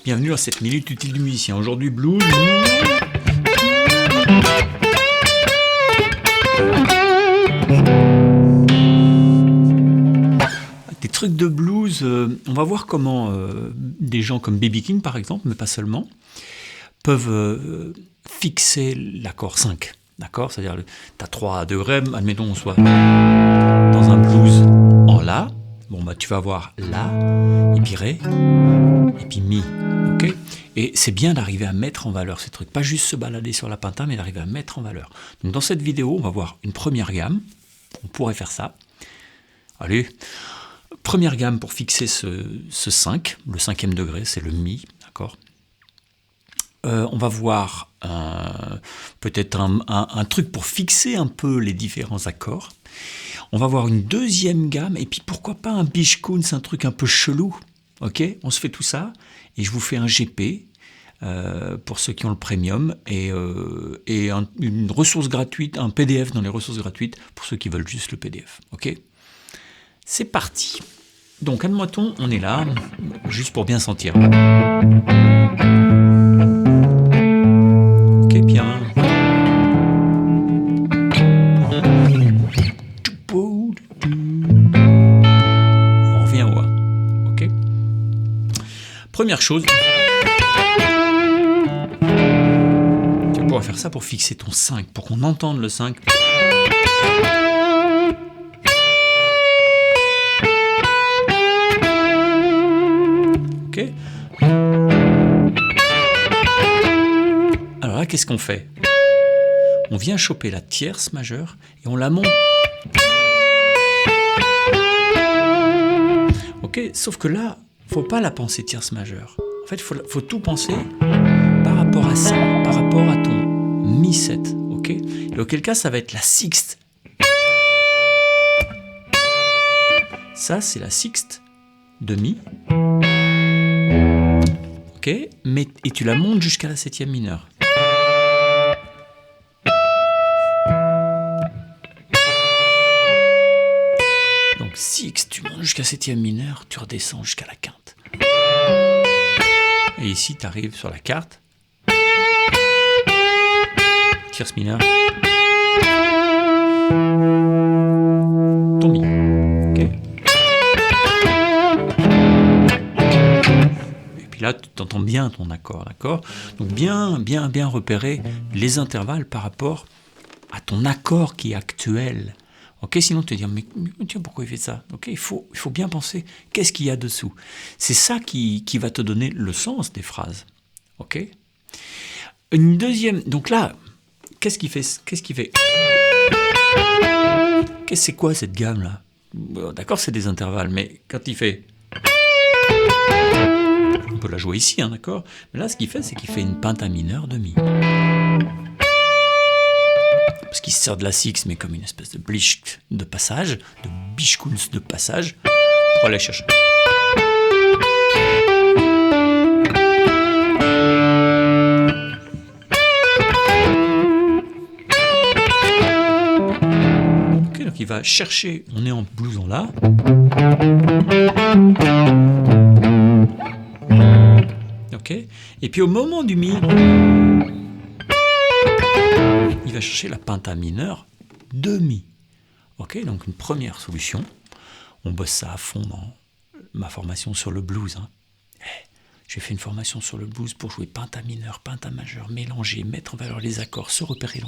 Bienvenue à cette minute utile du musicien. Aujourd'hui, blues. Des trucs de blues, on va voir comment des gens comme B.B. King par exemple, mais pas seulement, peuvent fixer l'accord 5. D'accord ? C'est-à-dire, tu as 3 degrés, admettons on soit dans un blues en La. Bon, bah, tu vas avoir La, et puis Ré, et puis Mi. Okay ? Et c'est bien d'arriver à mettre en valeur ces trucs. Pas juste se balader sur la penta, mais d'arriver à mettre en valeur. Donc, dans cette vidéo, on va voir une première gamme. On pourrait faire ça. Allez, première gamme pour fixer ce 5. Le 5e degré, c'est le Mi. D'accord ? On va voir peut-être un truc pour fixer un peu les différents accords. On va voir une deuxième gamme, et puis pourquoi pas un Bichkun, un truc un peu chelou. Ok, on se fait tout ça, et je vous fais un GP pour ceux qui ont le premium, et une ressource gratuite, un PDF dans les ressources gratuites pour ceux qui veulent juste le PDF. Ok, c'est parti. Donc, admettons, on est là, juste pour bien sentir. Ok, bien. On revient au A. Ok. Première chose, tu vas pouvoir faire ça pour fixer ton 5, pour qu'on entende le 5. Ok. Alors là, qu'est-ce qu'on fait ? On vient choper la tierce majeure et on la monte. Ok, sauf que là, faut pas la penser tierce majeure. En fait, faut tout penser par rapport à ça, par rapport à ton Mi 7. Ok, et auquel cas, ça va être la sixte. Ça, c'est la sixte de Mi. Ok, et tu la montes jusqu'à la 7e mineure. Donc sixte, tu montes jusqu'à 7e mineure, tu redescends jusqu'à la quinte. Et ici, tu arrives sur la quarte. Tierce mineure. Ton Mi. Ok. Et puis là, tu t'entends bien ton accord, d'accord ? Donc bien repérer les intervalles par rapport à ton accord qui est actuel. Ok, sinon tu te dis mais tiens, pourquoi il fait ça ? Ok, il faut bien penser qu'est-ce qu'il y a dessous. C'est ça qui va te donner le sens des phrases. Ok. Une deuxième. Donc là, qu'est-ce qu'il fait ? C'est quoi cette gamme là ? Bon, d'accord, c'est des intervalles, mais quand il fait, on peut la jouer ici, hein, d'accord ? Mais là, ce qu'il fait, c'est qu'il fait une pentamineure de Mi. Parce qu'il se sert de la sixte, mais comme une espèce de blicht de passage, de bichkunst de passage, pour aller chercher. Ok, donc il va chercher, on est en blues en La. Ok, et puis au moment du Mi, il va chercher la pentamineure de Mi. Ok, donc une première solution. On bosse ça à fond dans ma formation sur le blues. Hein. J'ai fait une formation sur le blues pour jouer pentamineure, pentamajeur, mélanger, mettre en valeur les accords, se repérer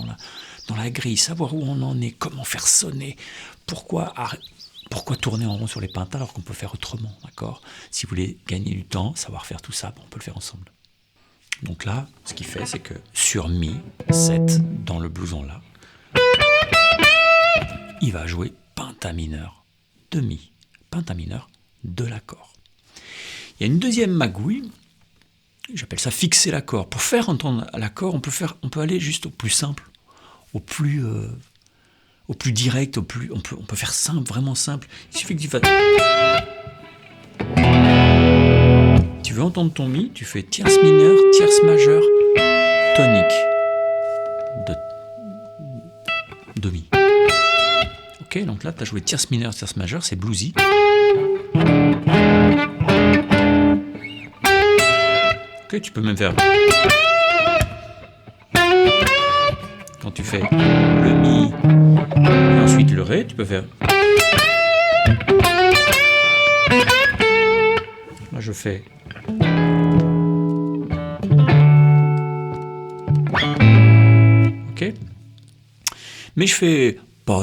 dans la grille, savoir où on en est, comment faire sonner, pourquoi tourner en rond sur les pentas alors qu'on peut faire autrement. D'accord ? Si vous voulez gagner du temps, savoir faire tout ça, on peut le faire ensemble. Donc là, ce qu'il fait, c'est que sur Mi 7, dans le blues en La, il va jouer pentamineure de Mi, pentamineure de l'accord. Il y a une deuxième magouille, j'appelle ça fixer l'accord. Pour faire entendre l'accord, on peut aller juste au plus simple, au plus direct, on peut faire simple, vraiment simple. Il suffit que tu fasses. Tu veux entendre ton Mi, tu fais tierce mineure, tierce majeure, tonique de Mi. Ok, donc là tu as joué tierce mineure, tierce majeure, c'est bluesy. Ok, tu peux même faire. Quand tu fais le mi et ensuite le ré, tu peux faire. Là, je fais. Ok. Mais je fais. Tu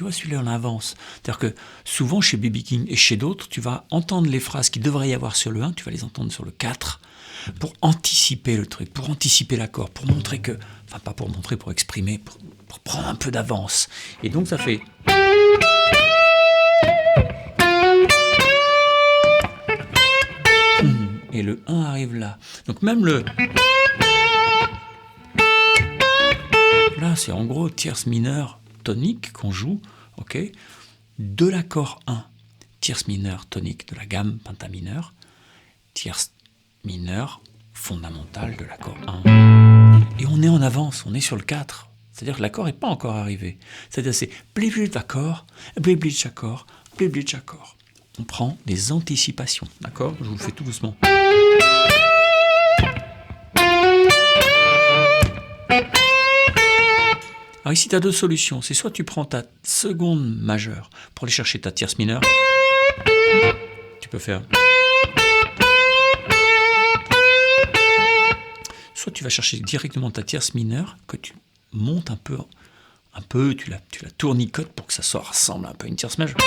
vois, celui-là, on avance. C'est-à-dire que souvent, chez B.B. King et chez d'autres, tu vas entendre les phrases qui devraient y avoir sur le 1, tu vas les entendre sur le 4, pour anticiper le truc, pour anticiper l'accord, pour montrer que... Enfin, pas pour montrer, pour exprimer, pour prendre un peu d'avance. Et donc, ça fait... Et le 1 arrive là. Donc, même le... Là, c'est en gros tierce mineure tonique qu'on joue, ok, de l'accord 1, tierce mineure tonique de la gamme pentamineure, tierce mineure fondamentale de l'accord 1. Et on est en avance, on est sur le 4. C'est-à-dire que l'accord n'est pas encore arrivé. C'est-à-dire c'est bliblich accord, bliblich accord, bliblich accord. On prend des anticipations, d'accord? Je vous le fais tout doucement. Alors ici, tu as deux solutions. C'est soit tu prends ta seconde majeure pour aller chercher ta tierce mineure. Tu peux faire. Soit tu vas chercher directement ta tierce mineure que tu montes un peu, tu la tournicotes pour que ça ressemble un peu à une tierce majeure.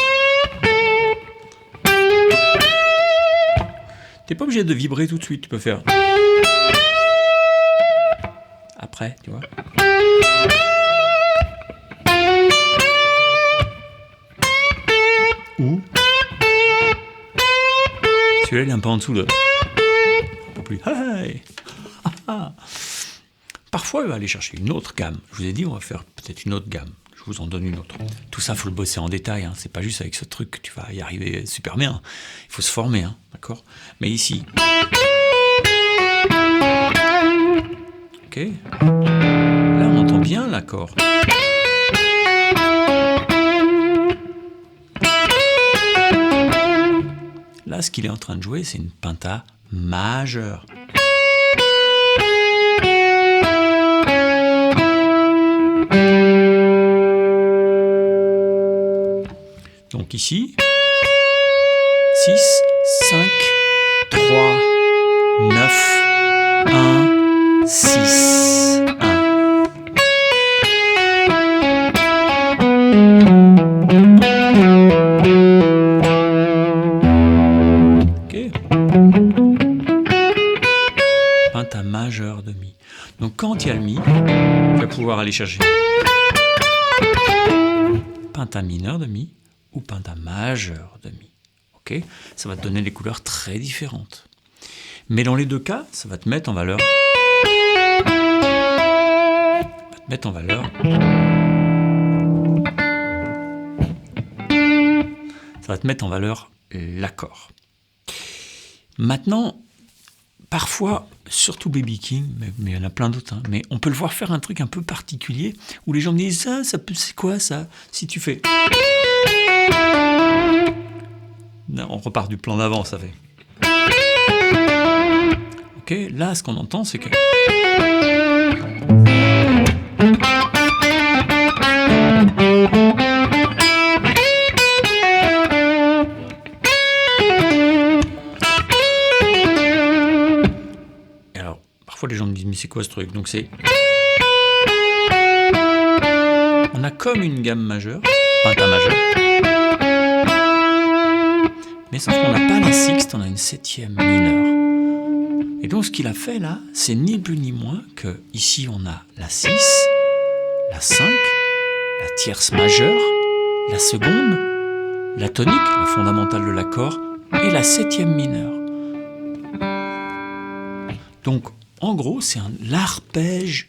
Tu n'es pas obligé de vibrer tout de suite. Tu peux faire. Après, tu vois. Ou celui-là il est un peu en dessous de un peu plus. Parfois il va aller chercher une autre gamme. Je vous ai dit on va faire peut-être une autre gamme. Je vous en donne une autre. Tout ça il faut le bosser en détail. Hein. C'est pas juste avec ce truc que tu vas y arriver super bien. Il faut se former, hein. D'accord. Mais ici. Ok. Là on entend bien l'accord. Là, ce qu'il est en train de jouer, c'est une penta majeure. Donc ici, 6, 5, 3, 9, 1, 6, 1. Penta majeure de mi. Donc quand il y a le mi, tu vas pouvoir aller chercher penta mineur de mi ou penta majeure de mi. Ok, ça va te donner des couleurs très différentes. Mais dans les deux cas, ça va te mettre en valeur. Ça va te mettre en valeur l'accord. Maintenant, parfois, surtout B.B. King, mais il y en a plein d'autres, hein, mais on peut le voir faire un truc un peu particulier où les gens me disent c'est quoi ça? Si tu fais. Non, on repart du plan d'avant, ça fait. Ok, là, ce qu'on entend, c'est que. Parfois les gens me disent mais c'est quoi ce truc? Donc c'est... On a comme une gamme majeure, penta majeure, mais sauf qu'on n'a pas la sixte, on a une septième mineure. Et donc ce qu'il a fait là, c'est ni plus ni moins que ici on a la 6, la 5, la tierce majeure, la seconde, la tonique, la fondamentale de l'accord, et la septième mineure. Donc en gros, c'est l'arpège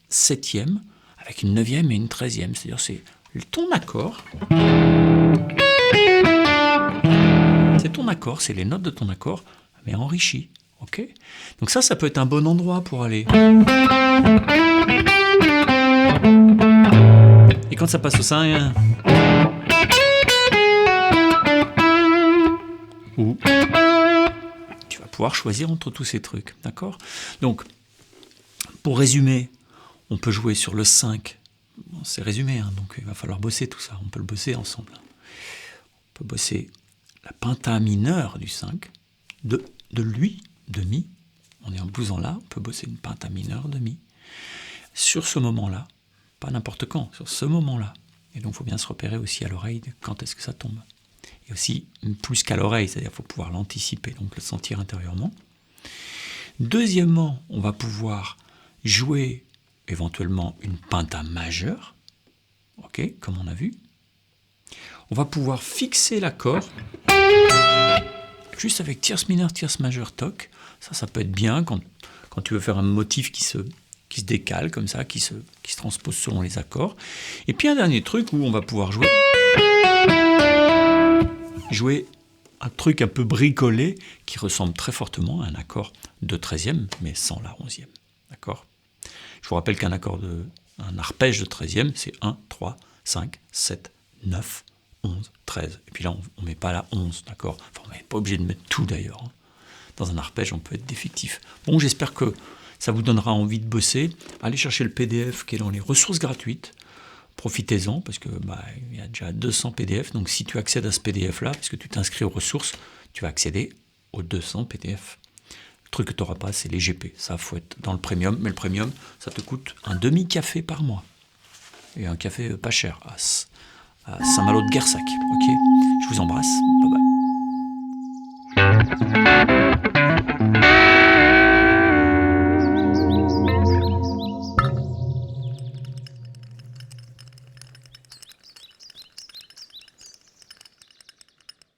septième avec une neuvième et une 13e. C'est-à-dire c'est ton accord. C'est ton accord, c'est les notes de ton accord, mais enrichi. Ok? Donc ça peut être un bon endroit pour aller. Et quand ça passe au 5, ou tu vas pouvoir choisir entre tous ces trucs, d'accord? Donc, pour résumer, on peut jouer sur le 5. Bon, c'est résumé, hein, donc il va falloir bosser tout ça. On peut le bosser ensemble. On peut bosser la penta mineure du 5, de lui, de mi. On est en blouson là, on peut bosser une penta mineure de mi. Sur ce moment-là, pas n'importe quand, sur ce moment-là. Et donc il faut bien se repérer aussi à l'oreille de quand est-ce que ça tombe. Et aussi, plus qu'à l'oreille, c'est-à-dire qu'il faut pouvoir l'anticiper, donc le sentir intérieurement. Deuxièmement, on va pouvoir jouer éventuellement une penta majeure, ok, comme on a vu. On va pouvoir fixer l'accord juste avec tierce mineure, tierce majeure, toc. Ça peut être bien quand tu veux faire un motif qui se décale comme ça, qui se transpose selon les accords. Et puis un dernier truc où on va pouvoir jouer un truc un peu bricolé qui ressemble très fortement à un accord de 13e, mais sans la 11e. D'accord ? Je vous rappelle qu'un arpège de 13e, c'est 1, 3, 5, 7, 9, 11, 13. Et puis là, on ne met pas la 11, d'accord ? Enfin, on n'est pas obligé de mettre tout d'ailleurs. Hein. Dans un arpège, on peut être défectif. Bon, j'espère que ça vous donnera envie de bosser. Allez chercher le PDF qui est dans les ressources gratuites. Profitez-en, parce que il y a déjà 200 PDF. Donc si tu accèdes à ce PDF-là, parce que tu t'inscris aux ressources, tu vas accéder aux 200 PDF. Le truc que tu n'auras pas, c'est les GP. Ça, faut être dans le premium. Mais le premium, ça te coûte un demi-café par mois. Et un café pas cher, à Saint-Malo de Guersac. Ok ? Je vous embrasse. Bye bye.